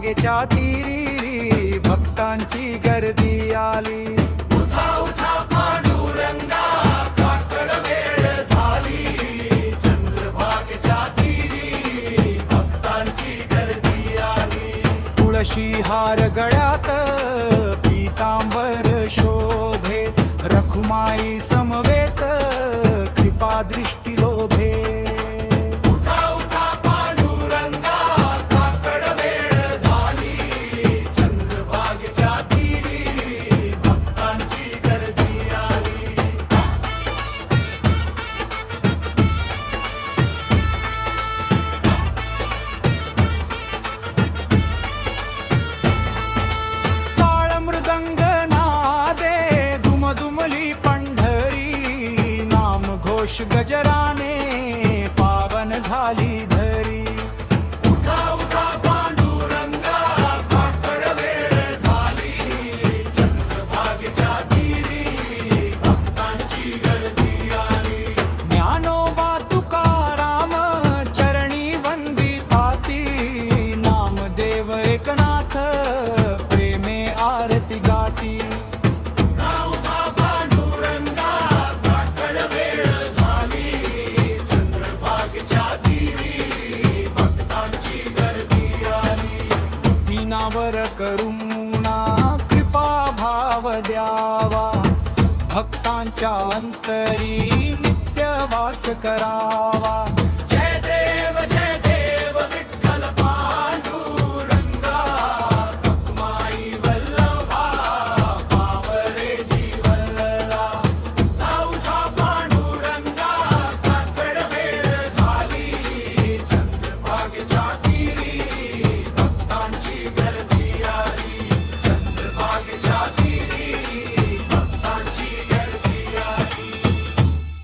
चंद्रभागेच्या तीरी भक्तांची गर्दी आली। उठा उठा पांडुरंगा काकड वेळ झाली, चंद्रभागेच्या तीरी भक्तांची गर्दी आली। तुळशी हार गळ्यात पीतांबर शोभे, रखुमाई समवेत कृपा दृष्टी लोभे। उठा उठा पांडुरंगा काकड वेळ झाली, चंद्रभागेच्या तीरी भक्तांची गर्दी आली। टाळ मृदंग नादे दुमदुमली पंढरी, नाम घोष गजराने पावन झाली धरी। उठा उठा पांडुरंगा काकड वेळ झाली, चंद्रभागेच्या तीरी भक्तांची गर्दी आली। ज्ञानोबा तुकाराम चरणी वंदिताती, नामदेव एकनाथ प्रेमे आरती गाती। उठा उठा पांडुरंगा काकड वेळ झाली, चंद्रभागेच्या तीरी भक्तांची गर्दी आली। दीनावर करुणा कृपा भाव द्यावा, भक्तांच्या अंतरी नित्य वास करावा।